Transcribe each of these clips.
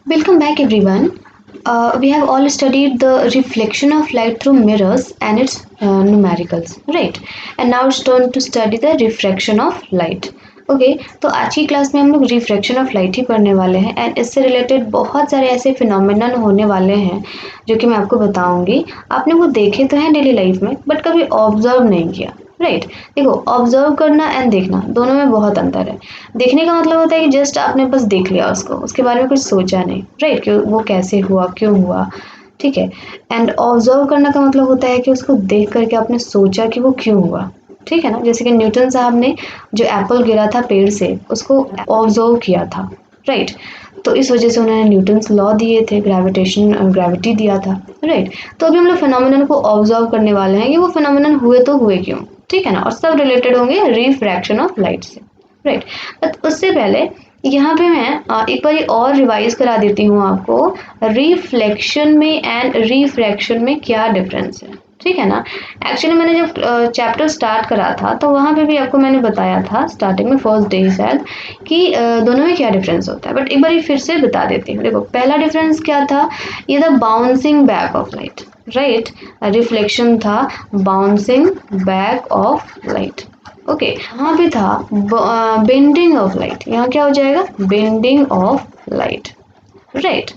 Welcome back, everyone. We have all studied the reflection of light through mirrors and its numericals, right? And now it's turn to study the refraction of light. Okay तो आज की class में हम लोग refraction of light ही पढ़ने वाले हैं and इससे रिलेटेड बहुत सारे ऐसे फिनोमिनन होने वाले हैं जो कि मैं आपको बताऊंगी। आपने वो देखे तो हैं डेली लाइफ में बट कभी ऑब्जर्व नहीं किया, राइट देखो ऑब्जर्व करना एंड देखना दोनों में बहुत अंतर है। देखने का मतलब होता है कि जस्ट आपने बस देख लिया उसको, उसके बारे में कुछ सोचा नहीं, राइट कि वो कैसे हुआ क्यों हुआ, ठीक है। एंड ऑब्जर्व करने का मतलब होता है कि उसको देख करके आपने सोचा कि वो क्यों हुआ, ठीक है ना। जैसे कि न्यूटन साहब ने जो एप्पल गिरा था पेड़ से उसको ऑब्जर्व किया था, राइट। तो इस वजह से उन्होंने न्यूटन्स लॉ दिए थे, ग्रेविटी दिया था, राइट। तो अभी हम लोग फिनोमिनन को ऑब्जर्व करने वाले हैं कि वो फिनोमिनन हुए तो हुए क्यों, ठीक है ना। और सब रिलेटेड होंगे रिफ्रैक्शन ऑफ लाइट से, राइट। बट उससे पहले यहाँ पे मैं एक बार और रिवाइज करा देती हूँ आपको रिफ्लेक्शन में एंड रिफ्रैक्शन में क्या डिफरेंस है, ठीक है ना। एक्चुअली मैंने जब चैप्टर स्टार्ट करा था तो वहाँ पे भी आपको मैंने बताया था स्टार्टिंग में फर्स्ट डे शायद कि दोनों में क्या डिफरेंस होता है, बट एक बार फिर से बता देती हूँ। देखो पहला डिफरेंस क्या था, ये था bouncing back of light, right. Reflection था bouncing back of light, okay. यहाँ पे था बेंडिंग ऑफ लाइट, यहाँ क्या हो जाएगा बेंडिंग ऑफ लाइट, राइट।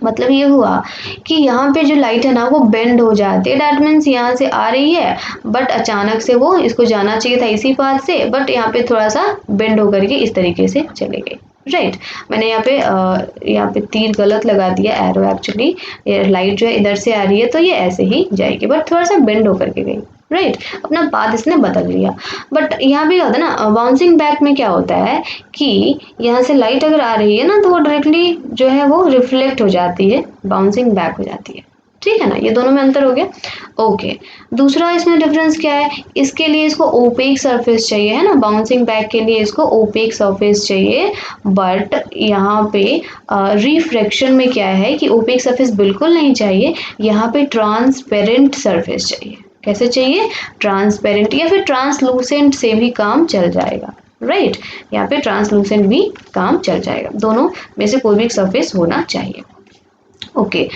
मतलब ये हुआ कि यहाँ पे जो लाइट है ना वो बेंड हो जाती है, दैट मीन्स यहाँ से आ रही है बट अचानक से वो इसको जाना चाहिए था इसी पाथ से, बट यहाँ पे थोड़ा सा बेंड होकर के इस तरीके से चले गई, राइट। मैंने यहाँ पे तीर गलत लगा दिया, एरो एक्चुअली लाइट जो है इधर से आ रही है तो ये ऐसे ही जाएगी बट थोड़ा सा बेंड होकर के गई, राइट। अपना पाथ इसने बदल लिया। बट यहाँ पे होता है ना बाउंसिंग बैक में क्या होता है कि यहाँ से लाइट अगर आ रही है ना तो वो डायरेक्टली जो है वो रिफ्लेक्ट हो जाती है, बाउंसिंग बैक हो जाती है, ठीक है ना। ये दोनों में अंतर हो गया, ओके। दूसरा इसमें डिफरेंस क्या है, इसके लिए इसको ओपेक सरफेस चाहिए, है ना। बाउंसिंग बैक के लिए इसको ओपेक सरफेस चाहिए, बट यहाँ पे रिफ्रैक्शन में क्या है कि ओपेक सरफेस बिल्कुल नहीं चाहिए, यहाँ पे ट्रांसपेरेंट सरफेस चाहिए। कैसे चाहिए, ट्रांसपेरेंट या फिर ट्रांसलूसेंट से भी काम चल जाएगा, राइट। यहाँ पे ट्रांसलूसेंट भी काम चल जाएगा, दोनों में से कोई भी सरफेस होना चाहिए, ओके।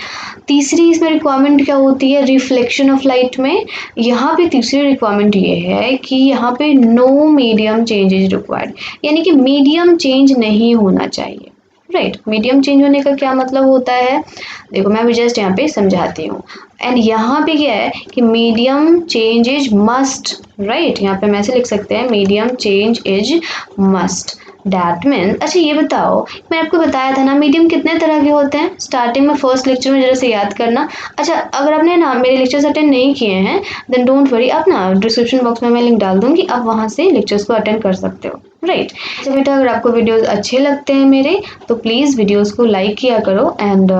तीसरी इसमें रिक्वायरमेंट क्या होती है रिफ्लेक्शन ऑफ लाइट में, यहाँ पे तीसरी रिक्वायरमेंट ये है कि यहाँ पे no medium change is required, यानी कि मीडियम चेंज नहीं होना चाहिए, राइट। मीडियम चेंज होने का क्या मतलब होता है, देखो मैं अभी जस्ट यहाँ पे समझाती हूँ। एंड यहाँ पे क्या है कि medium change is must, right. यहाँ पे हम ऐसे लिख सकते हैं medium change is must, that mean. अच्छा ये बताओ, मैं आपको बताया था ना मीडियम कितने तरह के होते हैं स्टार्टिंग में फर्स्ट लेक्चर में, जरा से याद करना। अच्छा अगर आपने ना मेरे लेक्चर्स अटेंड नहीं किए हैं देन डोंट वरी, आप ना डिस्क्रिप्शन बॉक्स में मैं लिंक डाल दूंगी, आप वहाँ से लेक्चर्स को अटेंड कर सकते हो, राइट। अच्छा बेटा अगर आपको वीडियोस अच्छे लगते हैं मेरे तो प्लीज़ वीडियोस को लाइक किया करो एंड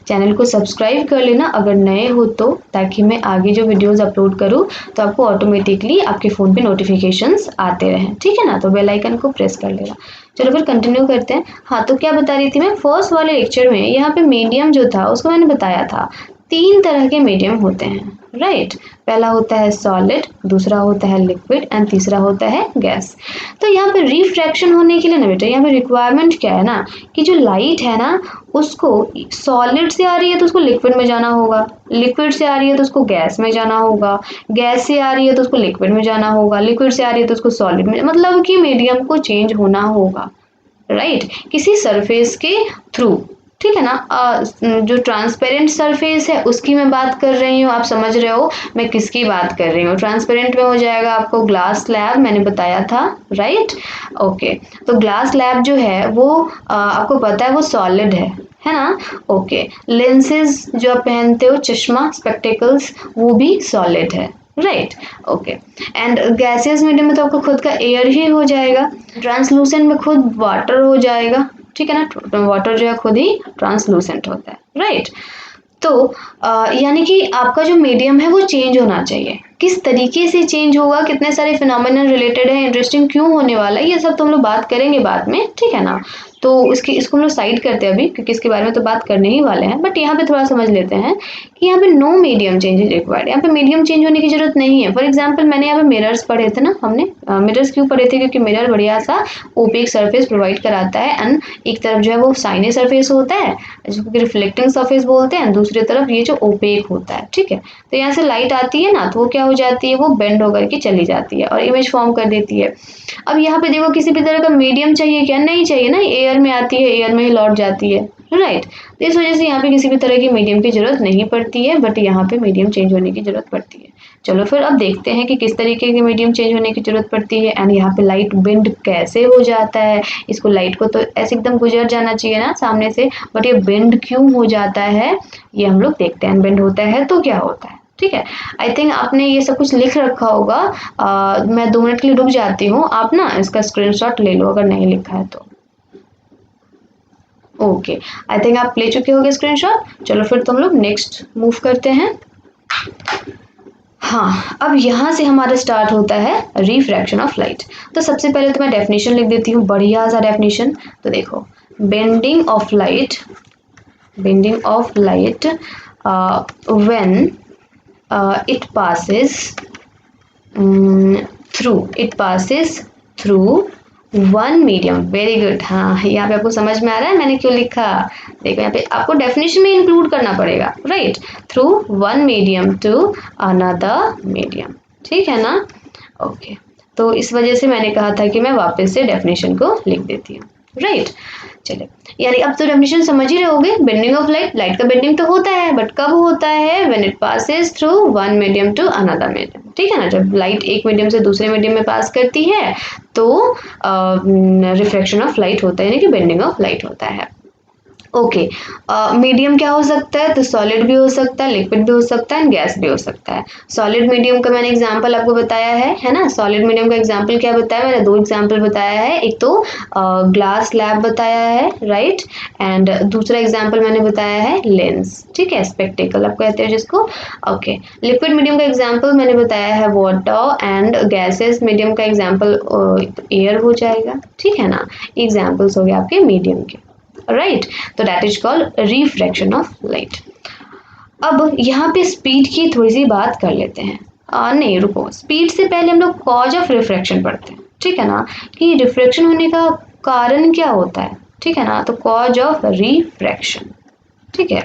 चैनल को सब्सक्राइब कर लेना अगर नए हो तो, ताकि मैं आगे जो वीडियोस अपलोड करूँ तो आपको ऑटोमेटिकली आपके फ़ोन पे नोटिफिकेशंस आते रहें, ठीक है ना। तो बेल आइकन को प्रेस कर लेना। चलो फिर कंटिन्यू करते हैं। हाँ तो क्या बता रही थी मैं, फर्स्ट वाले लेक्चर में यहाँ पे मीडियम जो था उसको मैंने बताया था तीन तरह के मीडियम होते हैं, राइट। पहला होता है सॉलिड, दूसरा होता है लिक्विड एंड तीसरा होता है गैस। तो यहाँ पे रिफ्रैक्शन होने के लिए ना बेटा यहाँ पे रिक्वायरमेंट क्या है ना कि जो लाइट है ना उसको सॉलिड से आ रही है तो उसको लिक्विड में जाना होगा, लिक्विड से आ रही है तो उसको गैस में जाना होगा, गैस से आ रही है तो उसको लिक्विड में जाना होगा, लिक्विड से आ रही है तो उसको सॉलिड में, मतलब कि मीडियम को चेंज होना होगा, राइट, किसी सरफेस के थ्रू, ठीक है ना। जो ट्रांसपेरेंट सरफेस है उसकी मैं बात कर रही हूँ, आप समझ रहे हो मैं किसकी बात कर रही हूँ। ट्रांसपेरेंट में हो जाएगा आपको ग्लास स्लैब, मैंने बताया था, राइट, ओके। तो ग्लास स्लैब जो है वो आपको पता है वो सॉलिड है ना, ओके। लेंसेज जो आप पहनते हो चश्मा स्पेक्टेकल्स वो भी सॉलिड है, right, okay. And gaseous medium में तो आपको खुद का एयर ही हो जाएगा, ट्रांसलूसेंट में खुद वाटर हो जाएगा, ठीक है ना। वाटर जो है खुद ही ट्रांसलूसेंट होता है, राइट। तो यानी कि आपका जो मीडियम है वो चेंज होना चाहिए, किस तरीके से चेंज होगा, कितने सारे फिनोमेनन रिलेटेड है, इंटरेस्टिंग क्यों होने वाला है, ये सब तो हम लोग बात करेंगे बाद में, ठीक है ना। तो इसको हम लोग साइड करते हैं अभी, क्योंकि इसके बारे में तो बात करने ही वाले हैं। बट यहाँ पे थोड़ा समझ लेते हैं कि यहाँ पे no medium change is required, यहाँ पे मीडियम चेंज होने की जरूरत नहीं है। फॉर एग्जाम्पल मैंने यहाँ पे मिरर्स पढ़े थे ना, हमने मिरर्स क्यों पढ़े थे, क्योंकि मिरर बढ़िया सा ओपेक सरफेस प्रोवाइड कराता है, एंड एक तरफ जो है वो शाइनी सरफेस होता है जिसको रिफ्लेक्टिंग सरफेस बोलते हैं, दूसरी तरफ ये जो ओपेक होता है, ठीक है। तो यहाँ से लाइट आती है ना, तो वो क्या हो जाती है, वो बेंड होकर के चली जाती है और इमेज फॉर्म कर देती है। अब यहाँ पे देखो किसी भी तरह का मीडियम चाहिए क्या, नहीं चाहिए ना, एयर में आती है, एयर में ही लौट जाती है, राइट। तो इस वजह से यहाँ पे किसी भी तरह की मीडियम की जरूरत नहीं पड़ती है, बट यहाँ पे मीडियम चेंज होने की जरूरत पड़ती है। चलो फिर अब देखते हैं कि किस तरीके की मीडियम चेंज होने की जरूरत पड़ती है, एंड यहाँ पे लाइट बेंड कैसे हो जाता है। इसको लाइट को तो ऐसे एकदम गुजर जाना चाहिए ना सामने से, बट ये बेंड क्यों हो जाता है ये हम लोग देखते हैं। बेंड होता है तो क्या होता है, ठीक है। आई थिंक आपने ये सब कुछ लिख रखा होगा। मैं 2 मिनट के लिए रुक जाती हूँ, आप ना इसका स्क्रीनशॉट ले लो अगर नहीं लिखा है तो। ओके, आई थिंक आप ले चुके होंगे स्क्रीनशॉट। चलो फिर तुम लोग नेक्स्ट मूव करते हैं। हाँ, अब यहाँ से हमारा स्टार्ट होता है रिफ्रैक्शन ऑफ लाइट। तो सबसे पहले तो मैं डेफिनेशन लिख देती हूँ, बढ़िया सा डेफिनेशन। तो देखो, bending of light when it passes through one medium। Very good. हाँ, यहाँ पे आपको समझ में आ रहा है मैंने क्यों लिखा। देखो यहाँ पे आपको डेफिनेशन में इंक्लूड करना पड़ेगा, right. Through one medium to another medium, ठीक है ना। ओके, तो इस वजह से मैंने कहा था कि मैं वापस से डेफिनेशन को लिख देती हूँ, राइट। चलिए, यानी अब तो डेफिनेशन समझ ही रहे होगे। बेंडिंग ऑफ लाइट का बेंडिंग तो होता है, बट कब होता है, when it passes through one medium to another medium, ठीक है ना। जब लाइट एक मीडियम से दूसरे मीडियम में पास करती है तो रिफ्रैक्शन ऑफ लाइट होता है, यानी कि बेंडिंग ऑफ लाइट होता है। ओके, मीडियम क्या हो सकता है, तो सॉलिड भी हो सकता है, लिक्विड भी हो सकता है, गैस भी हो सकता है। सॉलिड मीडियम का मैंने एग्जांपल आपको बताया है ना। सॉलिड मीडियम का एग्जांपल क्या बताया, मैंने 2 एग्जांपल बताया है। एक तो ग्लास स्लैब बताया है, राइट, एंड दूसरा एग्जांपल मैंने बताया है लेंस, ठीक है, स्पेक्टिकल आप कहते हैं जिसको। ओके, लिक्विड मीडियम का एग्जांपल मैंने बताया है वाटर, एंड गैसेस मीडियम का एग्जांपल एयर हो जाएगा, ठीक है ना। एग्जांपल्स हो गए आपके मीडियम के, राइट। तो that is called refraction of light. अब यहाँ पे स्पीड की थोड़ी सी बात कर लेते हैं। नहीं रुको, स्पीड से पहले हम लोग कॉज ऑफ रिफ्रैक्शन पढ़ते हैं, ठीक है ना, कि रिफ्रैक्शन होने का कारण क्या होता है, ठीक है ना। तो कॉज ऑफ रिफ्रैक्शन, ठीक है।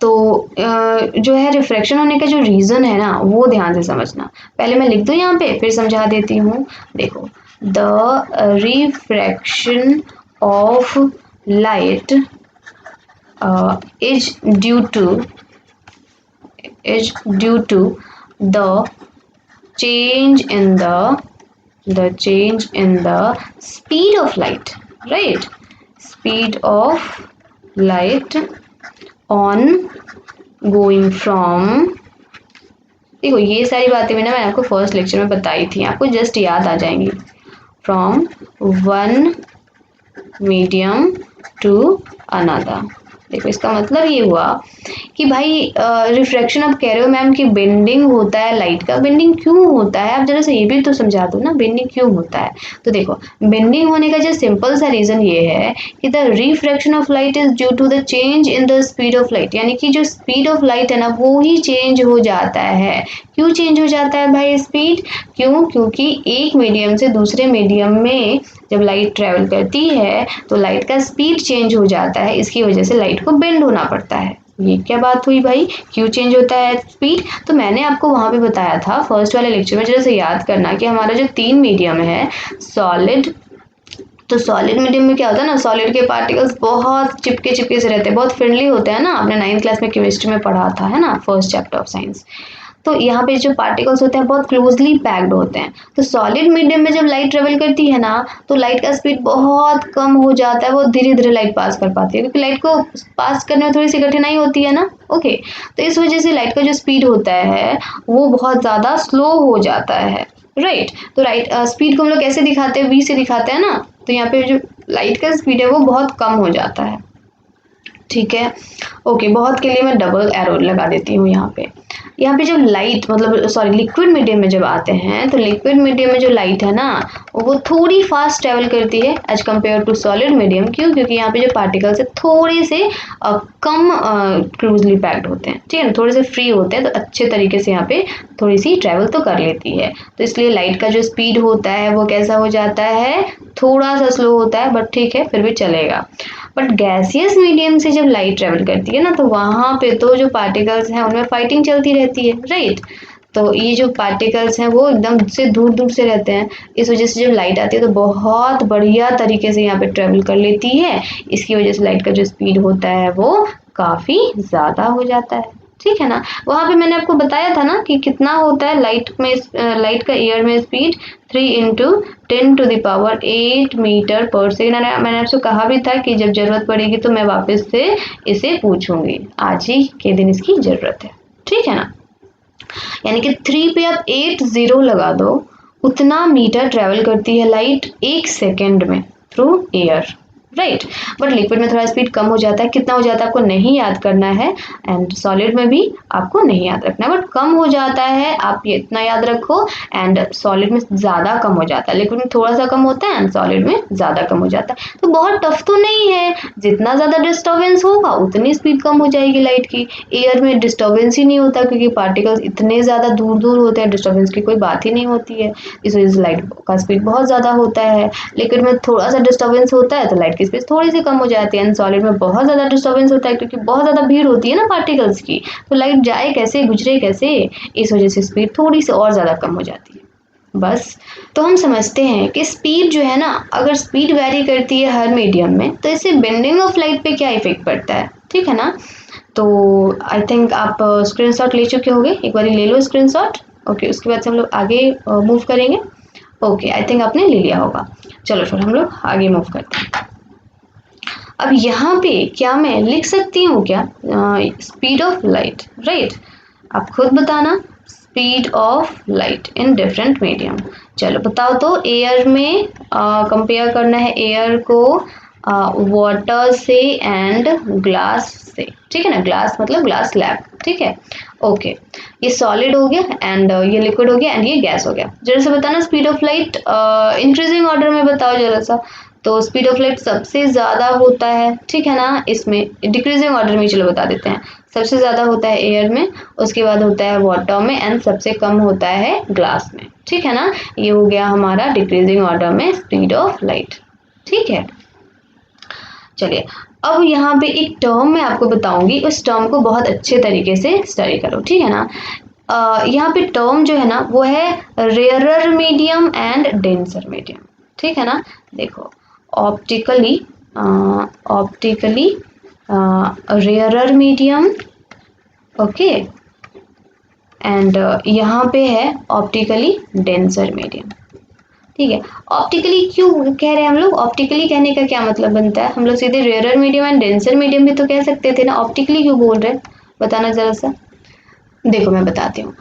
तो जो है रिफ्रैक्शन होने का जो रीज़न है ना, वो ध्यान से समझना। पहले मैं लिख दूँ यहाँ पे, फिर समझा देती हूँ। देखो, the refraction of light is due to the change in the speed of light, right, speed of light on going from, देखो ये सारी बातें भी ना मैंने आपको फर्स्ट लेक्चर में बताई थी, आपको जस्ट याद आ जाएंगी। From one medium to another. देखो इसका मतलब ये हुआ कि भाई रिफ्रैक्शन आप कह रहे हो मैम कि बेंडिंग होता है लाइट का, बेंडिंग क्यों होता है, आप जरा से ये भी तो समझा दो ना, बेंडिंग क्यों होता है। तो देखो, बेंडिंग होने का जो सिंपल सा रीजन ये है कि the refraction of light is due to the change in the speed of light, यानी कि जो स्पीड ऑफ लाइट है ना वो ही चेंज हो जाता है। क्यों चेंज हो जाता है भाई स्पीड, क्योंकि एक मीडियम से दूसरे मीडियम में जब लाइट ट्रेवल करती है तो लाइट का स्पीड चेंज हो जाता है, इसकी वजह से लाइट को बेंड होना पड़ता है। ये क्या बात हुई भाई, क्यों चेंज होता है स्पीड। तो मैंने आपको वहां पे बताया था फर्स्ट वाले लेक्चर में, जरा से याद करना कि हमारा जो 3 मीडियम है सॉलिड, तो सॉलिड मीडियम में क्या होता है ना, सॉलिड के पार्टिकल्स बहुत चिपके चिपके से रहते हैं, बहुत फ्रेंडली होते हैं ना, आपने 9th क्लास में केमिस्ट्री में पढ़ा था, है ना, फर्स्ट चैप्टर ऑफ साइंस। तो यहाँ पे जो पार्टिकल्स होते हैं बहुत क्लोजली पैक्ड होते हैं। तो सॉलिड मीडियम में जब लाइट ट्रेवल करती है ना तो लाइट का स्पीड बहुत कम हो जाता है, बहुत धीरे धीरे लाइट पास कर पाती है, क्योंकि लाइट को पास करने में थोड़ी सी कठिनाई होती है ना। ओके, तो इस वजह से लाइट का जो स्पीड होता है वो बहुत ज़्यादा स्लो हो जाता है, राइट। तो स्पीड को हम लोग कैसे दिखाते हैं, वी से दिखाते हैं ना। तो यहाँ पे जो लाइट का स्पीड है वो बहुत कम हो जाता है, ठीक है। ओके, बहुत के लिए मैं डबल एरो लगा देती हूँ यहाँ पे। यहाँ पे जब लाइट मतलब सॉरी लिक्विड मीडियम में जब आते हैं तो लिक्विड मीडियम में जो लाइट है ना वो थोड़ी फास्ट ट्रेवल करती है as compare to solid medium. क्यों? क्योंकि यहाँ पे जो पार्टिकल्स है थोड़े से कम क्लोजली पैक्ड होते हैं, ठीक है ना, थोड़े से फ्री होते हैं, तो अच्छे तरीके से यहाँ पे थोड़ी सी ट्रेवल तो कर लेती है। तो इसलिए लाइट का जो स्पीड होता है वो कैसा हो जाता है, थोड़ा सा स्लो होता है, बट ठीक है फिर भी चलेगा। बट गैसियस मीडियम से जब लाइट ट्रेवल करती है ना तो वहाँ पे तो जो पार्टिकल्स हैं उनमें फाइटिंग चलती रहती है, राइट। तो ये जो पार्टिकल्स हैं वो एकदम से दूर दूर से रहते हैं, इस वजह से जब लाइट आती है तो बहुत बढ़िया तरीके से यहाँ पे ट्रेवल कर लेती है। इसकी वजह से लाइट का जो स्पीड होता है वो काफ़ी ज़्यादा हो जाता है, ठीक है ना। वहाँ पे मैंने आपको बताया था ना कि कितना होता है लाइट में, लाइट का एयर में स्पीड 3 इंटू 10⁸ मीटर पर सेकेंड। मैंने आपसे कहा भी था कि जब ज़रूरत पड़ेगी तो मैं वापस से इसे पूछूंगी, आज ही के दिन इसकी ज़रूरत है, ठीक है ना। यानी कि 3 पे आप 80 लगा दो, उतना मीटर ट्रेवल करती है लाइट 1 सेकेंड में through air, right. But liquid में थोड़ा स्पीड कम हो जाता है, कितना हो जाता है आपको नहीं याद करना है, एंड सॉलिड में भी आपको नहीं याद रखना है, बट कम हो जाता है, आप ये इतना याद रखो। एंड सॉलिड में ज़्यादा कम हो जाता है, लिक्विड में थोड़ा सा कम होता है एंड सॉलिड में ज़्यादा कम हो जाता है। तो बहुत टफ तो नहीं है, जितना ज़्यादा डिस्टर्बेंस होगा उतनी स्पीड कम हो जाएगी लाइट की। एयर में डिस्टर्बेंस ही नहीं होता क्योंकि पार्टिकल्स इतने ज़्यादा दूर दूर होते हैं, डिस्टर्बेंस की कोई बात ही नहीं होती है, इस वजह से लाइट का स्पीड बहुत ज़्यादा होता है। लिक्विड में थोड़ा सा डिस्टर्बेंस होता है तो लाइट की स्पीड थोड़ी सी कम हो जाती है, एंड सॉलिड में बहुत ज़्यादा डिस्टर्बेंस होता है क्योंकि बहुत ज़्यादा भीड़ होती है ना पार्टिकल्स की, तो लाइट जाए कैसे, गुजरे कैसे, इस वजह से स्पीड थोड़ी सी और ज़्यादा कम हो जाती है। बस, तो हम समझते हैं कि स्पीड जो है ना, अगर स्पीड वेरी करती है हर मीडियम में तो इससे बेंडिंग ऑफ लाइट पे क्या इफेक्ट पड़ता है, ठीक है ना। तो आई थिंक आप स्क्रीनशॉट ले चुके होंगे, एक बार ले लो स्क्रीनशॉट। ओके, उसके बाद से हम लोग आगे मूव करेंगे। ओके, आई थिंक आपने ले लिया होगा। चलो फिर हम लोग आगे मूव करते हैं। अब यहाँ पे क्या मैं लिख सकती हूँ क्या स्पीड ऑफ लाइट, राइट। आप खुद बताना, speed of light in different medium. चलो बताओ तो, एयर में कंपेयर करना है एयर को वाटर से एंड ग्लास से, ठीक है ना। ग्लास मतलब ग्लास स्लैब, ठीक है। ओके, ये सॉलिड हो गया एंड ये लिक्विड हो गया एंड ये गैस हो गया। जरा से बताना speed of light increasing order में बताओ जरा सा। तो स्पीड ऑफ लाइट सबसे ज़्यादा होता है, ठीक है ना, इसमें डिक्रीजिंग ऑर्डर में चलो बता देते हैं। सबसे ज़्यादा होता है एयर में, उसके बाद होता है वाटर में एंड सबसे कम होता है ग्लास में, ठीक है ना। ये हो गया हमारा डिक्रीजिंग ऑर्डर में स्पीड ऑफ लाइट, ठीक है। चलिए, अब यहाँ पे एक टर्म मैं आपको बताऊंगी, उस टर्म को बहुत अच्छे तरीके से स्टडी करो, ठीक है ना। यहाँ पे टर्म जो है ना वो है rarer medium and denser medium, ठीक है ना। देखो, optically optically rarer medium, okay, and यहाँ पे है ऑप्टिकली डेंसर मीडियम, ठीक है। ऑप्टिकली क्यों कह रहे हैं हम लोग, ऑप्टिकली कहने का क्या मतलब बनता है, हम लोग सीधे rarer medium and denser medium भी तो कह सकते थे ना, ऑप्टिकली क्यों बोल रहे हैं, बताना जरा सा। देखो मैं बताती हूँ,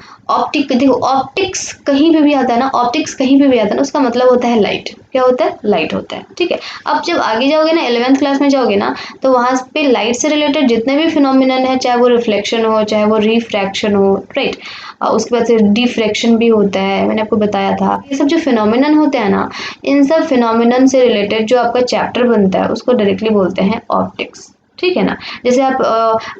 देखो ऑप्टिक्स कहीं पे भी आता है ना, ऑप्टिक्स कहीं पे भी आता है ना, उसका मतलब होता है लाइट। क्या होता है? लाइट होता है, ठीक है। अब जब आगे जाओगे ना, 11th क्लास में जाओगे ना, तो वहाँ पे लाइट से रिलेटेड जितने भी फिनोमिनन है, चाहे वो रिफ्लेक्शन हो चाहे वो रिफ्रैक्शन हो, राइट, उसके बाद से डिफ्रैक्शन भी होता है, मैंने आपको बताया था। ये सब जो फिनोमिनन होते हैं ना, इन सब फिनोमिनन से रिलेटेड जो आपका चैप्टर बनता है उसको डायरेक्टली बोलते हैं ऑप्टिक्स, ठीक है ना। जैसे आप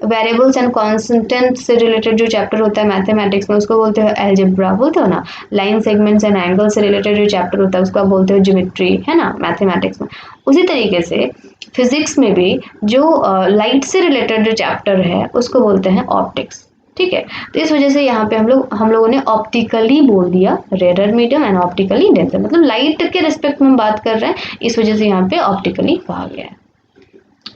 वेरिएबल्स एंड कांस्टेंट से रिलेटेड जो चैप्टर होता है मैथमेटिक्स में उसको बोलते हो अलजेब्रा, बोलते हो ना। लाइन सेगमेंट्स एंड एंगल से रिलेटेड जो चैप्टर होता है उसको आप बोलते हो ज्योमेट्री, है ना, मैथमेटिक्स में। उसी तरीके से फिजिक्स में भी जो लाइट से रिलेटेड जो चैप्टर है उसको बोलते हैं ऑप्टिक्स, ठीक है। तो इस वजह से यहाँ पे हम लोगों ने ऑप्टिकली बोल दिया, rarer medium and optically denser, मतलब लाइट के रिस्पेक्ट में हम बात कर रहे हैं, इस वजह से यहाँ पे ऑप्टिकली कहा गया है।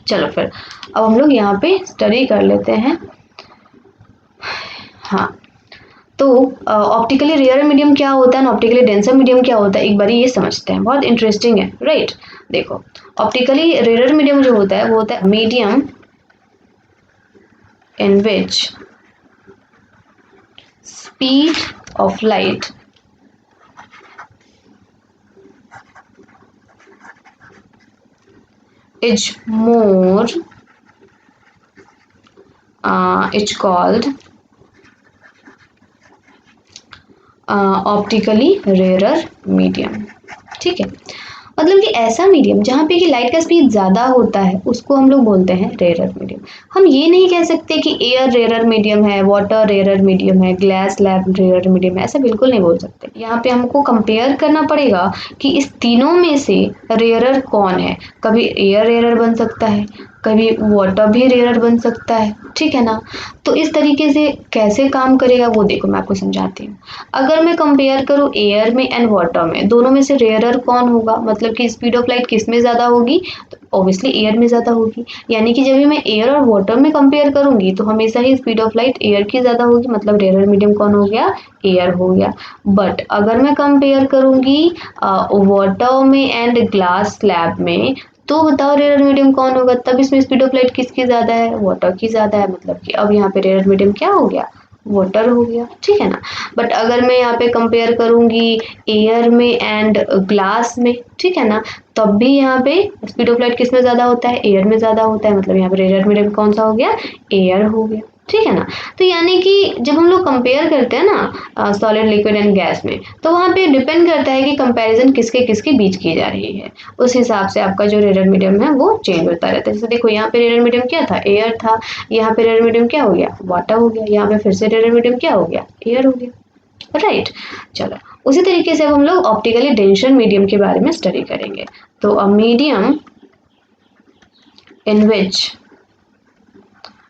चलो फिर अब हम लोग यहाँ पे स्टडी कर लेते हैं। हाँ, तो ऑप्टिकली रेयर मीडियम क्या होता है, ऑप्टिकली डेंसर मीडियम क्या होता है, एक बार ये समझते हैं, बहुत इंटरेस्टिंग है, राइट। देखो, ऑप्टिकली रेयर मीडियम जो होता है वो होता है medium in which speed of light is more, it's called optically rarer medium. ठीक है, मतलब कि ऐसा मीडियम जहाँ पे कि लाइट का स्पीड ज़्यादा होता है उसको हम लोग बोलते हैं रेयरर मीडियम। हम ये नहीं कह सकते कि एयर रेयरर मीडियम है, वाटर रेयरर मीडियम है, ग्लास स्लैब रेयरर मीडियम है, ऐसा बिल्कुल नहीं बोल सकते। यहाँ पे हमको कंपेयर करना पड़ेगा कि इस तीनों में से रेयरर कौन है। कभी एयर रेयरर बन सकता है, कभी वाटर भी रेयरर बन सकता है, ठीक है ना। तो इस तरीके से कैसे काम करेगा वो देखो मैं आपको समझाती हूँ। अगर मैं कंपेयर करूँ एयर में एंड वाटर में, दोनों में से रेयरर कौन होगा, मतलब कि स्पीड ऑफ लाइट किस में ज़्यादा होगी, तो ऑब्वियसली एयर में ज़्यादा होगी। यानी कि जब भी मैं एयर और वाटर में कंपेयर करूँगी तो हमेशा ही स्पीड ऑफ लाइट एयर की ज़्यादा होगी, मतलब रेयरर मीडियम कौन हो गया, एयर हो गया। बट अगर मैं कंपेयर करूँगी वाटर में एंड ग्लास स्लैब में, तो बताओ रेयरर मीडियम कौन होगा, तब इसमें स्पीड ऑफ लाइट किसकी ज़्यादा है, वाटर की ज़्यादा है। मतलब कि अब यहाँ पे रेयरर मीडियम क्या हो गया, वाटर हो गया, ठीक है ना। बट अगर मैं यहाँ पे कंपेयर करूँगी एयर में एंड ग्लास में, ठीक है ना, तब भी यहाँ पे स्पीड ऑफ लाइट किस में ज़्यादा होता है, एयर में ज़्यादा होता है। मतलब यहाँ पे रेयरर मीडियम कौन सा हो गया, एयर हो गया, ठीक है ना। तो यानी कि जब हम लोग कंपेयर करते हैं ना सॉलिड लिक्विड एंड गैस में, तो वहाँ पे डिपेंड करता है कि कंपैरिजन किसके किसके बीच की जा रही है, उस हिसाब से आपका जो रेयरर मीडियम है वो चेंज होता रहता है। जैसे देखो यहाँ पे रेयरर मीडियम क्या था, एयर था, यहाँ पे रेयरर मीडियम क्या हो गया, वाटर हो गया, यहाँ पे फिर से रेयरर मीडियम क्या हो गया, एयर हो गया, राइट। चलो उसी तरीके से अब हम लोग ऑप्टिकली डेंसर मीडियम के बारे में स्टडी करेंगे। तो अ मीडियम इन विच,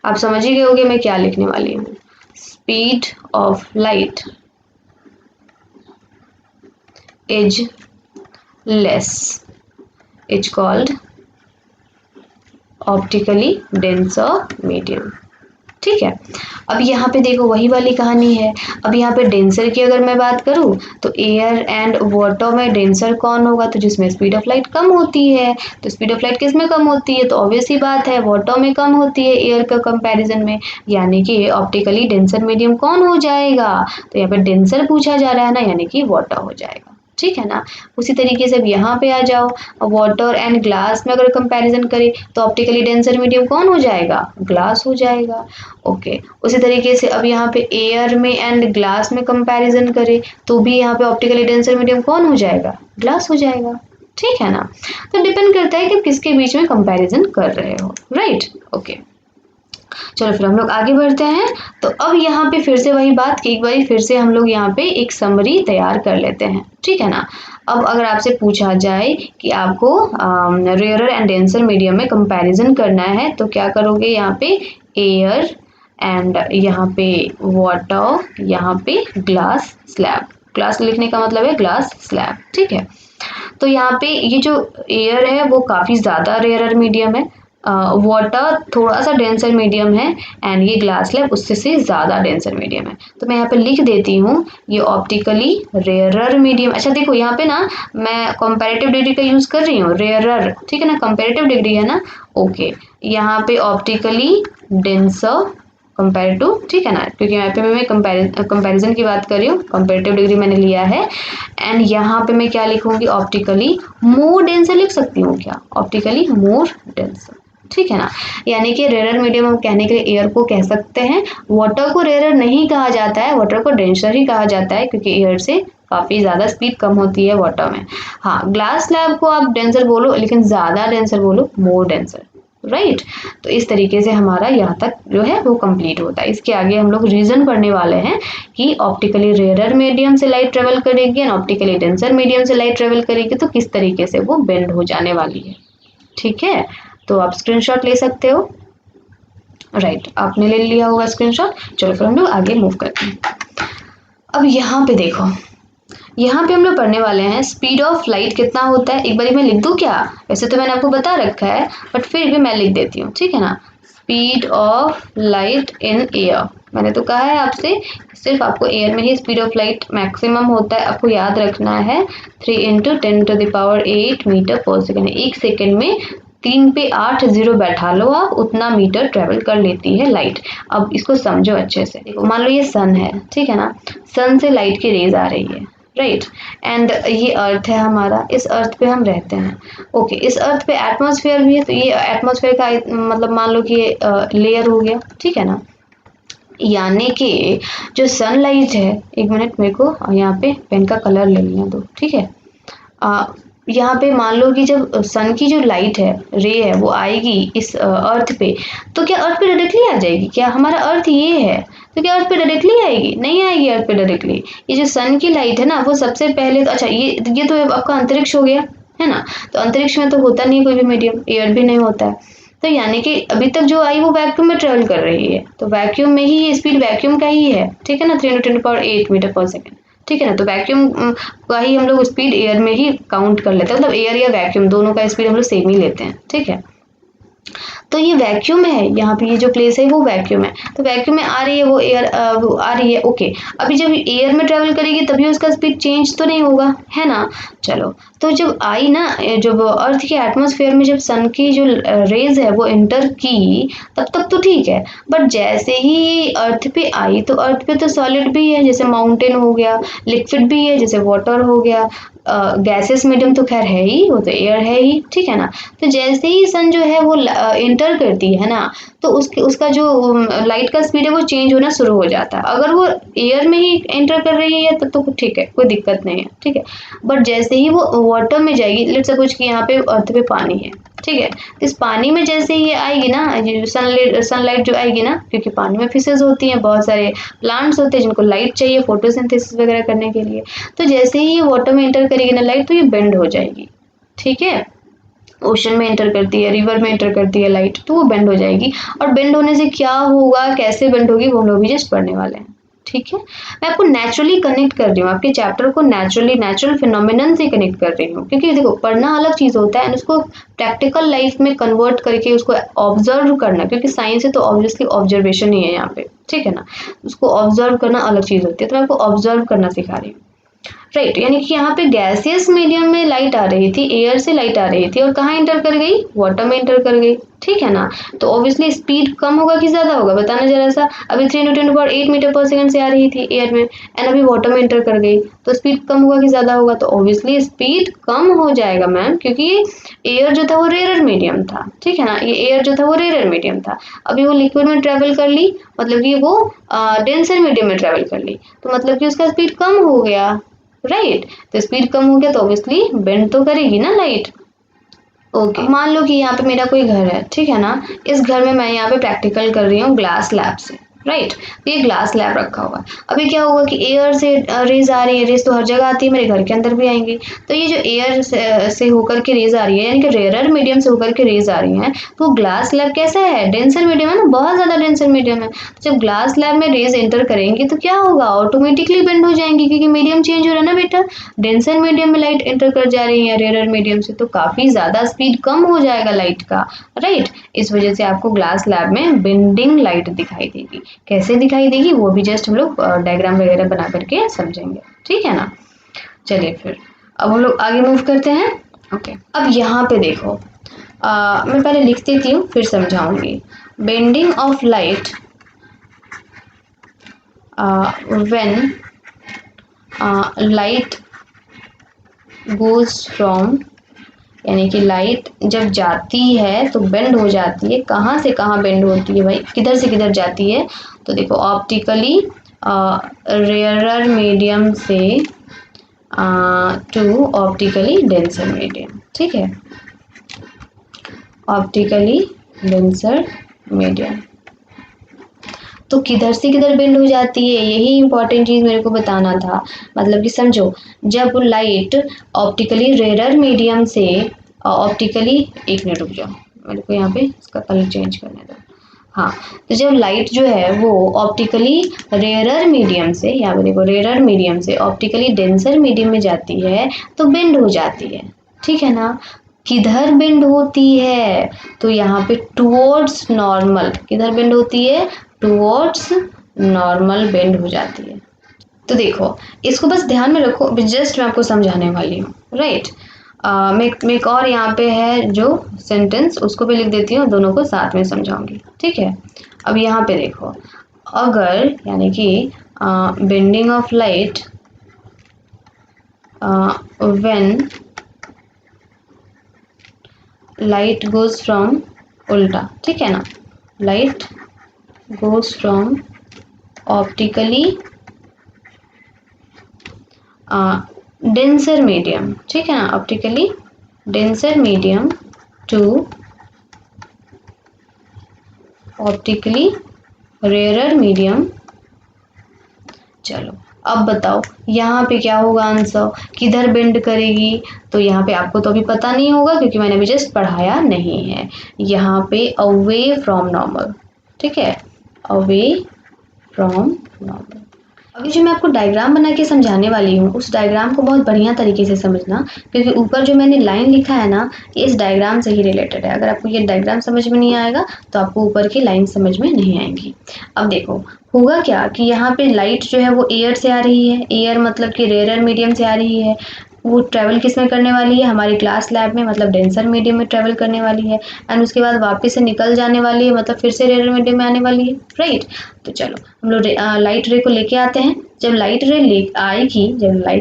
आप समझ ही गए होंगे मैं क्या लिखने वाली हूँ, speed of light is less is called optically denser medium. ठीक है, अब यहाँ पे देखो वही वाली कहानी है। अब यहाँ पे डेंसर की अगर मैं बात करूँ तो एयर एंड वाटर में डेंसर कौन होगा, तो जिसमें स्पीड ऑफ लाइट कम होती है। तो स्पीड ऑफ लाइट किस में कम होती है, तो ऑब्वियस ही बात है वाटर में कम होती है एयर का कंपैरिजन में। यानी कि ऑप्टिकली डेंसर मीडियम कौन हो जाएगा, तो यहाँ पे डेंसर पूछा जा रहा है ना, यानी कि वाटर हो जाएगा, ठीक है ना। उसी तरीके से अब यहाँ पे आ जाओ, वाटर एंड ग्लास में अगर कंपैरिजन करें तो ऑप्टिकली डेंसर मीडियम कौन हो जाएगा, ग्लास हो जाएगा। ओके, उसी तरीके से अब यहाँ पे एयर में एंड ग्लास में कंपैरिजन करें तो भी यहाँ पे ऑप्टिकली डेंसर मीडियम कौन हो जाएगा, ग्लास हो जाएगा, ठीक है ना। तो डिपेंड करता है कि किसके बीच में कंपैरिजन कर रहे हो, राइट। ओके, चलो फिर हम लोग आगे बढ़ते हैं। तो अब यहाँ पे फिर से वही बात कि एक बार फिर से हम लोग यहाँ पे एक समरी तैयार कर लेते हैं, ठीक है ना। अब अगर आपसे पूछा जाए कि आपको रेयरर एंड डेंसर मीडियम में कंपैरिजन करना है तो क्या करोगे, यहाँ पे एयर एंड यहाँ पे वाटर, यहाँ पे ग्लास स्लैब, ग्लास लिखने का मतलब है ग्लास स्लैब, ठीक है। तो यहाँ पे ये जो एयर है वो काफ़ी ज़्यादा रेयरर मीडियम है, वाटर थोड़ा सा डेंसर मीडियम है एंड ये ग्लास स्लैब उससे से ज़्यादा डेंसर मीडियम है। तो मैं यहाँ पे लिख देती हूँ ये ऑप्टिकली रेयरर मीडियम। अच्छा देखो यहाँ पे ना मैं कंपैरेटिव डिग्री का यूज़ कर रही हूँ, रेयरर, ठीक है ना, कंपैरेटिव डिग्री है ना। ओके, यहाँ पे ऑप्टिकली डेंसर कंपेयर टू, ठीक है ना, क्योंकि यहाँ पे मैं कंपैरिजन की बात कर रही हूँ, कंपेरेटिव डिग्री मैंने लिया है। एंड यहाँ पे मैं क्या लिखूंगी, ऑप्टिकली मोर डेंसर लिख सकती हूँ क्या, ऑप्टिकली मोर डेंसर, ठीक है ना। यानी कि रेयरर मीडियम हम कहने के लिए एयर को कह सकते हैं, वाटर को रेयरर नहीं कहा जाता है, वाटर को डेंसर ही कहा जाता है क्योंकि एयर से काफ़ी ज़्यादा स्पीड कम होती है वाटर में। हाँ, ग्लास स्लैब को आप डेंसर बोलो लेकिन ज़्यादा डेंसर बोलो, मोर डेंसर, राइट। तो इस तरीके से हमारा यहाँ तक जो है वो कंप्लीट होता है। इसके आगे हम लोग रीजन पढ़ने वाले हैं कि ऑप्टिकली रेयरर मीडियम से लाइट ट्रेवल करेगी एंड ऑप्टिकली डेंसर मीडियम से लाइट ट्रेवल करेगी तो किस तरीके से वो बेंड हो जाने वाली है, ठीक है। तो आप स्क्रीनशॉट ले सकते हो, राइट, आपने ले लिया होगा स्क्रीनशॉट। चलो फिर हम लोग आगे मूव करते हैं। अब यहाँ पे देखो, यहाँ पे हम लोग पढ़ने वाले हैं स्पीड ऑफ लाइट कितना होता है। एक बार मैं लिख दूँ क्या, वैसे तो मैंने आपको बता रखा है बट फिर भी मैं लिख देती हूँ, ठीक है ना। Speed of light in air, मैंने तो कहा है आपसे सिर्फ आपको एयर में ही स्पीड ऑफ लाइट मैक्सिमम होता है, आपको याद रखना है 3 × 10⁸ मीटर पर सेकेंड। एक सेकेंड में 3 पे 8 जीरो बैठा लो आप, उतना मीटर ट्रेवल कर लेती है लाइट। अब इसको समझो अच्छे से, देखो मान लो ये सन है, ठीक है ना, सन से लाइट की रेज आ रही है, राइट, एंड ये अर्थ है हमारा, इस अर्थ पे हम रहते हैं। ओके, इस अर्थ पे एटमॉस्फेयर भी है, तो ये एटमॉस्फेयर का मतलब मान लो कि ये लेयर हो गया, ठीक है ना। यानी कि जो सनलाइट है, एक मिनट मेरे को यहाँ पे पेन का कलर ले लेने दो, ठीक है। यहाँ पे मान लो कि जब सन की जो लाइट है, रे है, वो आएगी इस अर्थ पे, तो क्या अर्थ पे डायरेक्टली आ जाएगी? क्या हमारा अर्थ ये है तो क्या अर्थ पे डायरेक्टली आएगी? नहीं आएगी अर्थ पे डायरेक्टली। ये जो सन की लाइट है ना, वो सबसे पहले तो अच्छा ये तो आपका अंतरिक्ष हो गया, है ना। तो अंतरिक्ष में तो होता नहीं कोई भी मीडियम, एयर भी नहीं होता है। तो यानी कि अभी तक जो आई वो वैक्यूम में ट्रेवल कर रही है, तो वैक्यूम में ही ये स्पीड वैक्यूम का ही है, ठीक है ना, 310⁸ मीटर पर सेकेंड, ठीक है ना। तो वैक्यूम का ही हम लोग स्पीड एयर में ही काउंट कर लेते हैं, मतलब एयर या वैक्यूम दोनों का स्पीड हम लोग सेम ही लेते हैं, ठीक है। तो ये वैक्यूम है, यहाँ पे ये जो प्लेस है वो वैक्यूम है, तो वैक्यूम में आ रही है वो एयर, आ रही है, ओके। अभी जब एयर में ट्रेवल करेगी तभी उसका स्पीड चेंज तो नहीं होगा, है ना। चलो, तो जब आई ना, जब अर्थ के एटमॉस्फेयर में जब सन की जो रेज है वो एंटर की, तब तक तो ठीक है। बट जैसे ही अर्थ पे आई, तो अर्थ पे तो सॉलिड भी है, जैसे माउंटेन हो गया, लिक्विड भी है जैसे वाटर हो गया, गैसेस मीडियम तो खैर है ही, वो तो एयर है ही, ठीक है ना। तो जैसे ही सन जो है वो एंटर करती है ना, तो उसका जो लाइट का स्पीड है वो चेंज होना शुरू हो जाता है। अगर वो एयर में ही एंटर कर रही है तब तो ठीक है, कोई दिक्कत नहीं है, ठीक है। बट जैसे ही वो वाटर में जाएगी, लेट्स सपोज कि यहाँ पे अर्थ पे पानी है, ठीक है, तो इस पानी में जैसे ही ये आएगी ना, सनलाइट जो आएगी ना, क्योंकि पानी में फिशेज होती हैं, बहुत सारे प्लांट्स होते हैं जिनको लाइट चाहिए फोटोसिंथेसिस वगैरह करने के लिए, तो जैसे ही ये वाटर में एंटर करेगी ना लाइट, तो ये बेंड हो जाएगी, ठीक है। ओशन में एंटर करती है, रिवर में एंटर करती है लाइट, तो वो बेंड हो जाएगी। और बेंड होने से क्या होगा, कैसे बेंड होगी, वो हम लोग भी जस्ट पढ़ने वाले हैं, ठीक है। मैं आपको नेचुरली कनेक्ट कर रही हूँ, आपके चैप्टर को नेचुरल फिनोमिनन से कनेक्ट कर रही हूँ, क्योंकि देखो पढ़ना अलग चीज़ होता है, उसको प्रैक्टिकल लाइफ में कन्वर्ट करके उसको ऑब्जर्व करना, क्योंकि साइंस है तो ऑब्वियसली ऑब्जर्वेशन ही है यहाँ पे, ठीक है ना। उसको ऑब्जर्व करना अलग चीज़ होती है, तो मैं आपको ऑब्जर्व करना सिखा रही हूँ, राइट। यानी कि यहाँ पे गैसियस मीडियम में लाइट आ रही थी, एयर से लाइट आ रही थी, और कहाँ एंटर कर गई, वाटर में एंटर कर गई, ठीक है ना। तो ऑब्वियसली स्पीड कम होगा कि ज्यादा होगा, बताना जरा सा। अभी 310⁸ मीटर पर सेकंड से आ रही थी एयर में, एंड अभी वाटर में एंटर कर गई, तो स्पीड कम होगा कि ज्यादा होगा, तो ऑब्वियसली स्पीड कम हो जाएगा मैम, क्योंकि एयर जो था वो रेयर मीडियम था, ठीक है ना। ये एयर जो था वो रेयर मीडियम था, अभी वो लिक्विड में ट्रेवल कर ली, मतलब कि वो डेंसर मीडियम में ट्रेवल कर ली, तो मतलब कि उसका स्पीड कम हो गया, राइट। तो स्पीड कम हो गया तो ऑब्वियसली बेंड तो करेगी ना लाइट, ओके। मान लो कि यहाँ पे मेरा कोई घर है, ठीक है ना। इस घर में मैं यहाँ पे प्रैक्टिकल कर रही हूँ ग्लास लैब से, राइट। तो ये ग्लास लैब रखा हुआ है। अभी क्या होगा कि एयर से रेज आ रही है, रेज तो हर जगह आती है, मेरे घर के अंदर भी आएंगी। तो ये जो एयर से होकर के रेज आ रही है, यानी कि रेयर मीडियम से होकर के रेज आ रही हैं, तो ग्लास लैब कैसा है, डेंसर मीडियम है ना, बहुत ज़्यादा डेंसर मीडियम है। तो जब ग्लास लैब में रेज एंटर करेंगी तो क्या होगा, ऑटोमेटिकली बेंड हो जाएंगी, क्योंकि मीडियम चेंज हो रहा है ना बेटा। डेंसर मीडियम में लाइट एंटर कर जा रही है रेयर मीडियम से, तो काफ़ी ज़्यादा स्पीड कम हो जाएगा लाइट का, राइट। इस वजह से आपको ग्लास लैब में बेंडिंग लाइट दिखाई देगी। कैसे दिखाई देगी वो भी जस्ट हम लोग डायग्राम वगैरह बना करके समझेंगे, ठीक है ना। चलिए फिर अब हम लोग आगे मूव करते हैं, ओके। अब यहाँ पे देखो, मैं पहले लिख देती हूँ फिर समझाऊंगी। Bending of light when light goes from, यानी कि लाइट जब जाती है तो बेंड हो जाती है। कहाँ से कहाँ बेंड होती है भाई, किधर से किधर जाती है, तो देखो ऑप्टिकली रेयरर मीडियम से टू ऑप्टिकली डेंसर मीडियम, ठीक है, ऑप्टिकली डेंसर मीडियम। तो किधर से किधर बेंड हो जाती है, यही इंपॉर्टेंट चीज़ मेरे को बताना था। मतलब कि समझो, जब लाइट ऑप्टिकली रेयर मीडियम से ऑप्टिकली, एक मिनट रुक जाओ, मेरे को यहाँ पे इसका कलर चेंज करने दो। हाँ, तो जब लाइट जो है वो ऑप्टिकली रेयर मीडियम से, यहाँ पे देखो रेयर मीडियम से ऑप्टिकली डेंसर मीडियम में जाती है तो बेंड हो जाती है, ठीक है ना। किधर बेंड होती है, तो यहाँ पे टुवर्ड्स नॉर्मल, किधर बेंड होती है, टुवर्ड्स नॉर्मल बेंड हो जाती है। तो देखो इसको बस ध्यान में रखो, जस्ट मैं आपको समझाने वाली हूँ, राइट। मैं एक और यहाँ पे है जो सेंटेंस, उसको भी लिख देती हूँ, दोनों को साथ में समझाऊंगी, ठीक है। अब यहाँ पे देखो, अगर यानी कि bending of light when light goes from, उल्टा, ठीक है ना, light goes from optically denser medium, ठीक है ना, optically denser medium to optically rarer medium. चलो अब बताओ यहाँ पे क्या होगा आंसर, किधर बेंड करेगी, तो यहाँ पे आपको तो अभी पता नहीं होगा क्योंकि मैंने अभी जस्ट पढ़ाया नहीं है। यहाँ पे अवे फ्रॉम नॉर्मल, ठीक है, अवे फ्रॉम नॉर्मल। अभी जो मैं आपको डायग्राम बना के समझाने वाली हूँ उस डायग्राम को बहुत बढ़िया तरीके से समझना, क्योंकि ऊपर जो मैंने लाइन लिखा है ना ये इस डायग्राम से ही रिलेटेड है। अगर आपको ये डायग्राम समझ में नहीं आएगा तो आपको ऊपर की लाइन समझ में नहीं आएंगी। अब देखो होगा क्या कि यहाँ पे लाइट जो है वो एयर से आ रही है, एयर मतलब कि रेयर मीडियम से आ रही है, वो ट्रैवल किस में करने वाली है, हमारी क्लास लैब में, मतलब डेंसर मीडियम में ट्रैवल करने वाली है, एंड उसके बाद वापस से निकल जाने वाली है, मतलब फिर से रेयर मीडियम में आने वाली है, राइट। तो चलो हम लोग लाइट रे को लेके आते हैं। जब लाइट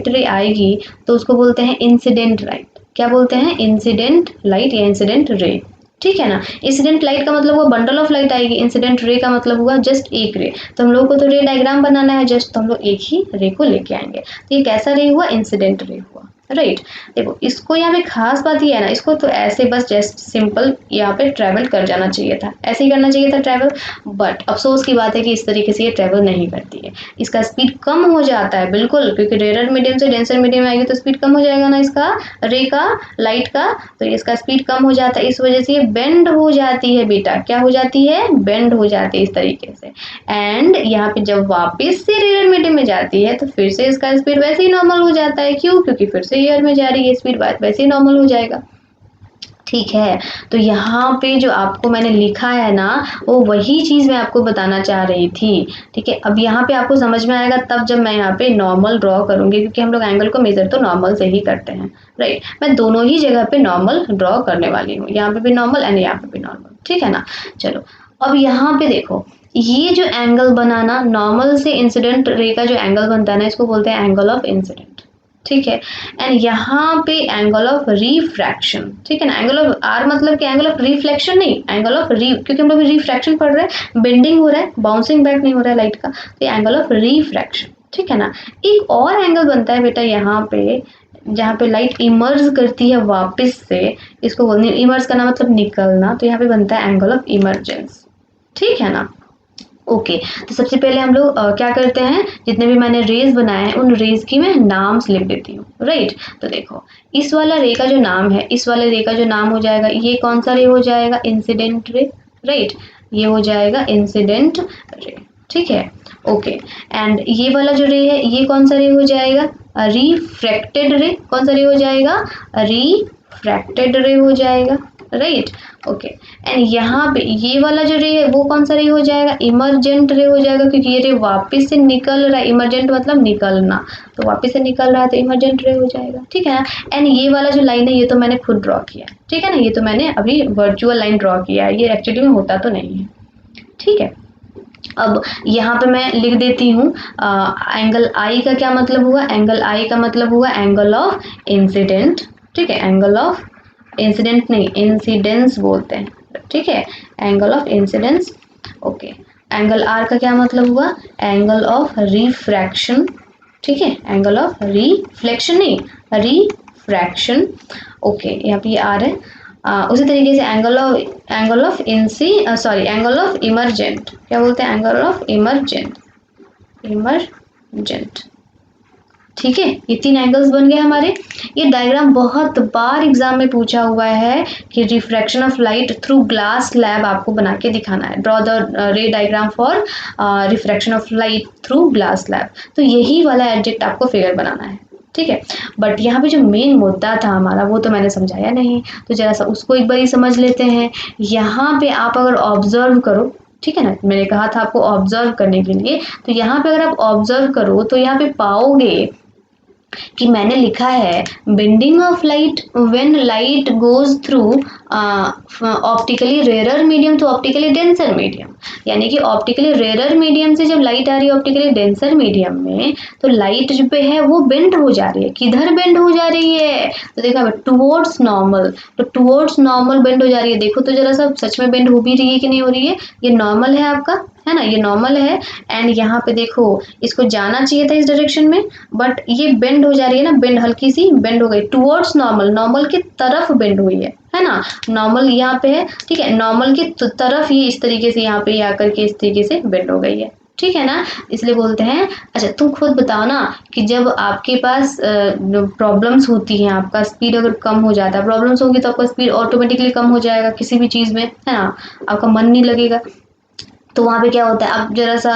रे आएगी तो उसको बोलते हैं इंसिडेंट लाइट। क्या बोलते हैं, इंसिडेंट लाइट या इंसिडेंट रे, ठीक है ना। इंसिडेंट लाइट का मतलब हुआ बंडल ऑफ लाइट आएगी, इंसिडेंट रे का मतलब हुआ जस्ट एक रे। तो हम लोग को तो रे डायग्राम बनाना है जस्ट, तो हम लोग एक ही रे को लेके आएंगे। तो ये कैसा रे हुआ, इंसिडेंट रे हुआ, राइट। देखो इसको यहाँ पे खास बात ये है ना, इसको तो ऐसे बस जस्ट सिंपल यहाँ पे ट्रैवल कर जाना चाहिए था, ऐसे ही करना चाहिए था ट्रैवल, बट अफसोस की बात है कि इस तरीके से ये ट्रैवल नहीं करती है, इसका स्पीड कम हो जाता है बिल्कुल, क्योंकि रेयर मीडियम से डेंसर मीडियम में आएगी तो स्पीड कम हो जाएगा ना इसका, रे का, लाइट का, तो इसका स्पीड कम हो जाता है, इस वजह से ये बेंड हो जाती है बेटा, क्या हो जाती है, बेंड हो जाती है इस तरीके से। एंड यहाँ पे जब वापस से रेयर मीडियम में जाती है तो फिर से इसका स्पीड वैसे ही नॉर्मल हो जाता है, क्यों, क्योंकि फिर से एयर में जा रही है, स्पीड वैसे ही नॉर्मल हो जाएगा, ठीक है। तो यहाँ पे जो आपको मैंने लिखा है ना वो वही चीज़ मैं आपको बताना चाह रही थी, ठीक है। अब यहाँ पे आपको समझ में आएगा तब जब मैं यहाँ पे नॉर्मल ड्रॉ करूँगी, क्योंकि हम लोग एंगल को मेजर तो नॉर्मल से ही करते हैं, राइट। मैं दोनों ही जगह पे नॉर्मल ड्रॉ करने वाली हूँ, यहाँ पे भी नॉर्मल एंड यहाँ पे भी नॉर्मल, ठीक है ना। चलो अब यहाँ पे देखो ये जो एंगल बनाना, नॉर्मल से इंसिडेंट रे का जो एंगल बनता है ना इसको बोलते हैं एंगल ऑफ इंसिडेंट, ठीक है। एंड यहाँ पे एंगल ऑफ रिफ्रैक्शन, ठीक है ना, एंगल ऑफ आर मतलब कि एंगल ऑफ रिफ्लेक्शन नहीं, एंगल ऑफ क्योंकि हम लोग रिफ्रैक्शन पढ़ रहे हैं, बेंडिंग हो रहा है, बाउंसिंग बैक नहीं हो रहा है लाइट का, तो एंगल ऑफ रिफ्रैक्शन, ठीक है ना। एक और एंगल बनता है बेटा यहाँ पे जहाँ पे लाइट इमर्ज करती है वापस से, इसको बोलते हैं इमर्ज करना मतलब निकलना, तो यहाँ पे बनता है एंगल ऑफ इमरजेंस, ठीक है ना। ओके तो सबसे पहले हम लोग क्या करते हैं, जितने भी मैंने रेज बनाए हैं उन रेज की मैं नाम्स लिख देती हूँ, राइट। तो देखो इस वाला रे का जो नाम है, इस वाले रे का जो नाम हो जाएगा, ये कौन सा रे हो जाएगा, इंसिडेंट रे, राइट, ये हो जाएगा इंसिडेंट रे, ठीक है। ओके एंड ये वाला जो रे है ये कौन सा रे हो जाएगा, रिफ्रैक्टेड रे, कौन सा रे हो जाएगा, रिफ्रैक्टेड रे हो जाएगा, राइट। ओके एंड यहाँ पे ये वाला जो रे है वो कौन सा रे हो जाएगा, इमरजेंट रे हो जाएगा, क्योंकि ये रे वापस से निकल रहा है, इमरजेंट मतलब निकलना, तो वापस से निकल रहा है तो इमरजेंट रे हो जाएगा, ठीक है ना। एंड ये वाला जो लाइन है ये तो मैंने खुद ड्रॉ किया है, ठीक है ना, ये तो मैंने अभी वर्चुअल लाइन ड्रॉ किया है, ये एक्चुअली में होता तो नहीं है, ठीक है। अब यहाँ पे मैं लिख देती हूँ एंगल आई का क्या मतलब हुआ, एंगल आई का मतलब हुआ एंगल ऑफ इंसिडेंट, ठीक है, एंगल ऑफ इंसिडेंट नहीं इंसिडेंस बोलते हैं, ठीक है, angle of incidence. Okay angle R का क्या मतलब हुआ, एंगल ऑफ रिफ्रैक्शन, ठीक है, एंगल ऑफ रिफ्लेक्शन नहीं रिफ्रैक्शन, ओके यहाँ पे ये आर है। उसी तरीके से angle of angle of emergent, क्या बोलते हैं, एंगल ऑफ इमरजेंट, ठीक है। ये तीन एंगल्स बन गए हमारे। ये डायग्राम बहुत बार एग्जाम में पूछा हुआ है कि refraction of light through glass slab आपको बना के दिखाना है, ड्रॉ द रे diagram for refraction of light through glass slab, तो यही वाला एडजेक्ट आपको फिगर बनाना है, ठीक है। बट यहाँ पे जो मेन मुद्दा था हमारा वो तो मैंने समझाया नहीं, तो जरा सा उसको एक बार ही समझ लेते हैं। यहाँ पे आप अगर ऑब्जर्व करो, ठीक है ना, मैंने कहा था आपको ऑब्जर्व करने के लिए, तो यहाँ पे अगर आप ऑब्जर्व करो तो यहाँ पे पाओगे कि मैंने लिखा है bending of light when light goes through optically rarer medium to optically denser medium, यानी कि ऑप्टिकली रेयरर मीडियम से जब लाइट आ रही है ऑप्टिकली डेंसर मीडियम में, तो लाइट जो पे है वो बेंड हो जा रही है, किधर बेंड हो जा रही है, तो देखा टुवर्ड्स नॉर्मल, तो टुवर्ड्स नॉर्मल बेंड हो जा रही है। देखो तो जरा सा सच में बेंड हो भी रही है कि नहीं हो रही है, ये नॉर्मल है आपका, है ना, ये नॉर्मल है। एंड यहाँ पे देखो इसको जाना चाहिए था इस डायरेक्शन में, बट ये बेंड हो जा रही है ना, बेंड हल्की सी बेंड हो गई टुवर्ड्स नॉर्मल, नॉर्मल की तरफ बेंड हुई है ना, नॉर्मल यहाँ पे है, ठीक है, नॉर्मल की तरफ ये इस तरीके से यहाँ पे आकर के इस तरीके से बेंड हो गई है, ठीक है ना, इसलिए बोलते हैं। अच्छा तुम खुद बताओ ना कि जब आपके पास प्रॉब्लम्स होती हैं, आपका स्पीड अगर कम हो जाता है, प्रॉब्लम्स होगी तो आपका स्पीड ऑटोमेटिकली कम हो जाएगा किसी भी चीज़ में, है ना, आपका मन नहीं लगेगा। तो वहाँ पे क्या होता है, आप जरा सा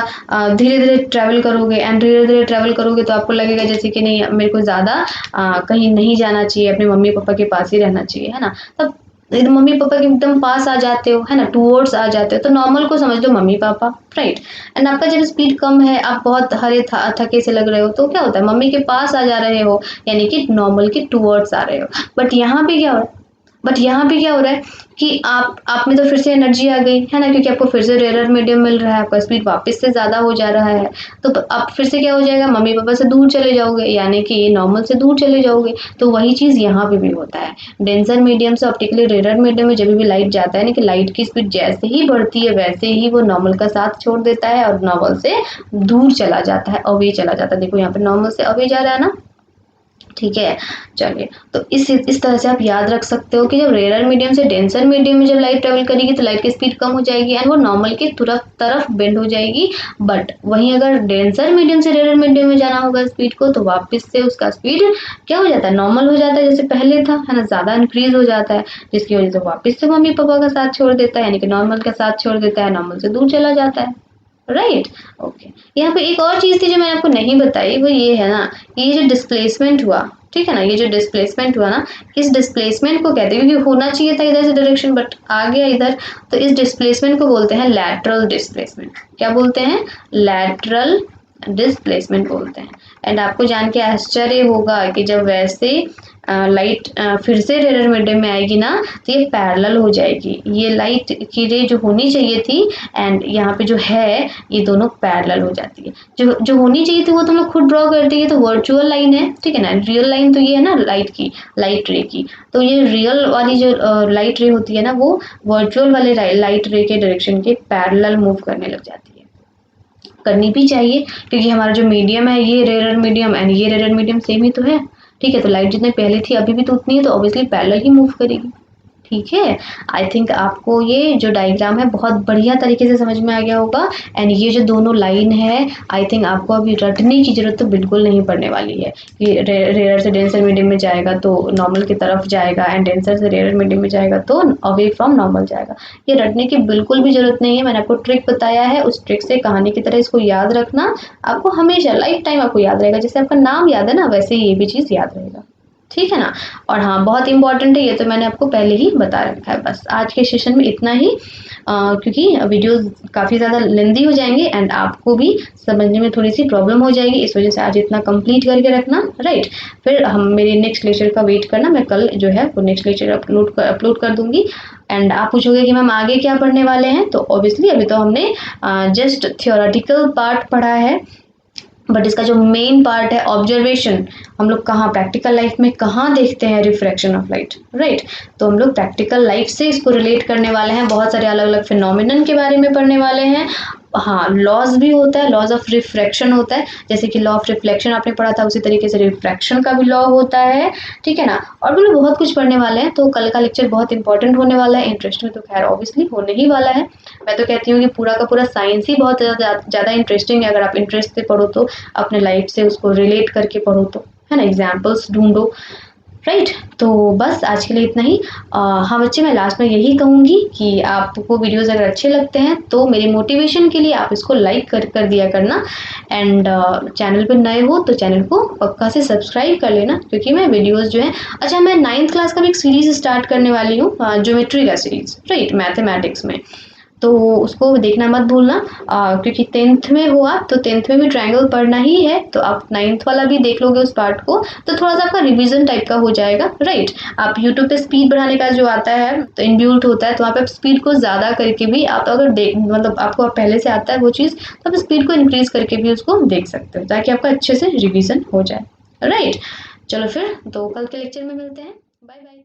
धीरे धीरे ट्रैवल करोगे, एंड धीरे धीरे ट्रैवल करोगे तो आपको लगेगा जैसे कि नहीं मेरे को ज़्यादा कहीं नहीं जाना चाहिए, अपने मम्मी पापा के पास ही रहना चाहिए, है ना। तब एकदम मम्मी पापा के एकदम पास आ जाते हो, है ना, टूवर्ड्स आ जाते हो, तो नॉर्मल को समझ लो मम्मी पापा, राइट। एंड आपका जब स्पीड कम है, आप बहुत थके से लग रहे हो, तो क्या होता है, मम्मी के पास आ जा रहे हो, यानी कि नॉर्मल के टूवर्ड्स आ रहे हो। बट यहाँ पे क्या हो रहा है, कि आप में तो फिर से एनर्जी आ गई, है ना, क्योंकि आपको फिर से रेयर मीडियम मिल रहा है, आपका स्पीड वापस से ज़्यादा हो जा रहा है, तो आप फिर से क्या हो जाएगा, मम्मी पापा से दूर चले जाओगे, यानी कि नॉर्मल से दूर चले जाओगे। तो वही चीज़ यहाँ पे भी होता है, डेंसर मीडियम से ऑप्टिकली रेयर मीडियम में जब भी लाइट जाता है ना, कि लाइट की स्पीड जैसे ही बढ़ती है वैसे ही वो नॉर्मल का साथ छोड़ देता है और नॉर्मल से दूर चला जाता है, अवे चला जाता है। देखो यहाँ पे नॉर्मल से अवे जा रहा है ना, ठीक है। चलिए, तो इस तरह से आप याद रख सकते हो कि जब रेयर मीडियम से डेंसर मीडियम में जब लाइट ट्रेवल करेगी तो लाइट की स्पीड कम हो जाएगी एंड वो नॉर्मल की तरफ बेंड हो जाएगी। बट वहीं अगर डेंसर मीडियम से रेयर मीडियम में जाना होगा स्पीड को, तो वापस से उसका स्पीड क्या हो जाता है, नॉर्मल हो जाता है, जैसे पहले था, है ना, ज़्यादा इंक्रीज हो जाता है, जिसकी वजह से वापस से मम्मी पापा का साथ छोड़ देता है, यानी कि नॉर्मल का साथ छोड़ देता है, नॉर्मल से दूर चला जाता है, राइट। ओके, यहाँ पे एक और चीज़ थी जो मैंने आपको नहीं बताई, वो ये है ना, ये जो डिस्प्लेसमेंट हुआ, ठीक है ना, ये जो डिस्प्लेसमेंट हुआ ना, इस डिस्प्लेसमेंट को कहते हैं, क्योंकि होना चाहिए था इधर से डायरेक्शन बट आ गया इधर, तो इस डिस्प्लेसमेंट को बोलते हैं लैटरल डिस्प्लेसमेंट। क्या बोलते हैं, लैटरल डिस्प्लेसमेंट बोलते हैं। एंड आपको जान के आश्चर्य होगा कि जब वैसे लाइट फिर से रेयर मीडियम में आएगी ना, तो ये पैरेलल हो जाएगी, ये लाइट की रे जो होनी चाहिए थी एंड यहाँ पे जो है, ये दोनों पैरेलल हो जाती है। जो होनी चाहिए थी वो तो हम लोग खुद ड्रॉ करते हैं, ये तो वर्चुअल लाइन है, ठीक है ना, रियल लाइन तो ये है ना लाइट रे की, तो ये रियल वाली जो लाइट रे होती है ना, वो वर्चुअल वाले लाइट रे के डायरेक्शन के पैरेलल मूव करने लग जाती है। करनी भी चाहिए, क्योंकि हमारा जो मीडियम है ये रेयर मीडियम एंड ये रेयर मीडियम सेम ही तो है, ठीक है, तो लाइट जितनी पहले थी अभी भी तो उतनी है, तो ऑब्वियसली पैरेलल ही मूव करेगी, ठीक है। आई थिंक आपको ये जो डायग्राम है बहुत बढ़िया तरीके से समझ में आ गया होगा। एंड ये जो दोनों लाइन है, आई थिंक आपको अभी रटने की जरूरत तो बिल्कुल नहीं पड़ने वाली है कि रेयर से डेंसर मीडियम में जाएगा तो नॉर्मल की तरफ जाएगा एंड डेंसर से रेयर मीडियम में जाएगा तो अवे फ्रॉम नॉर्मल जाएगा। ये रटने की बिल्कुल भी जरूरत नहीं है, मैंने आपको ट्रिक बताया है, उस ट्रिक से कहानी की तरह इसको याद रखना, आपको हमेशा लाइफ टाइम आपको याद रहेगा, जैसे आपका नाम याद है ना वैसे ही ये भी चीज़ याद रहेगा, ठीक है ना। और हाँ, बहुत इंपॉर्टेंट है, ये तो मैंने आपको पहले ही बता रखा है। बस आज के सेशन में इतना ही, क्योंकि वीडियोस काफ़ी ज़्यादा लेंदी हो जाएंगे एंड आपको भी समझने में थोड़ी सी प्रॉब्लम हो जाएगी, इस वजह से आज इतना कंप्लीट करके रखना, राइट। फिर हम मेरे नेक्स्ट लेक्चर का वेट करना, मैं कल जो है वो नेक्स्ट लेक्चर अपलोड कर दूंगी। एंड आप पूछोगे कि मैम आगे क्या पढ़ने वाले हैं, तो ऑब्वियसली अभी तो हमने जस्ट थियोरेटिकल पार्ट पढ़ा है, बट इसका जो मेन पार्ट है ऑब्जर्वेशन, हम लोग कहाँ प्रैक्टिकल लाइफ में कहाँ देखते हैं रिफ्रैक्शन ऑफ लाइट, राइट। तो हम लोग प्रैक्टिकल लाइफ से इसको रिलेट करने वाले हैं, बहुत सारे अलग अलग फिनोमिनन के बारे में पढ़ने वाले हैं। हाँ, लॉज भी होता है, लॉज ऑफ रिफ्रैक्शन होता है, जैसे कि लॉ ऑफ रिफ्लेक्शन आपने पढ़ा था, उसी तरीके से रिफ्रैक्शन का भी लॉ होता है, ठीक है ना। और भी बहुत कुछ पढ़ने वाले हैं, तो कल का लेक्चर बहुत इंपॉर्टेंट होने वाला है, इंटरेस्ट में तो खैर ऑब्वियसली होने ही वाला है। मैं तो कहती हूँ कि पूरा का पूरा साइंस ही बहुत ज़्यादा इंटरेस्टिंग है, अगर आप इंटरेस्ट से पढ़ो तो, अपने लाइफ से उसको रिलेट करके पढ़ो तो, है ना, एग्जाम्पल्स ढूंढो, राइट। तो बस आज के लिए इतना ही। हाँ बच्चे, मैं लास्ट में यही कहूँगी कि आपको वीडियोज़ अगर अच्छे लगते हैं तो मेरी मोटिवेशन के लिए आप इसको लाइक कर दिया करना, एंड चैनल पर नए हो तो चैनल को पक्का से सब्सक्राइब कर लेना, क्योंकि मैं वीडियोज़ जो है, अच्छा मैं 9th क्लास का भी एक सीरीज़ स्टार्ट करने वाली हूँ, ज्योमेट्री का सीरीज़, राइट, मैथमेटिक्स में, तो उसको देखना मत भूलना, क्योंकि 10th में हो आप, तो 10th में भी ट्रायंगल पढ़ना ही है, तो आप 9th वाला भी देख लोगे उस पार्ट को, तो थोड़ा सा आपका रिवीजन टाइप का हो जाएगा, राइट। आप यूट्यूब पे स्पीड बढ़ाने का जो आता है तो इनबिल्ट होता है, तो वहाँ पे आप स्पीड को ज़्यादा करके भी आप अगर मतलब आपको पहले से आता है वो चीज़, तो आप स्पीड को इंक्रीज करके भी उसको देख सकते हो, ताकि आपका अच्छे से रिविजन हो जाए, राइट। चलो फिर तो कल के लेक्चर में मिलते हैं, बाय बाय।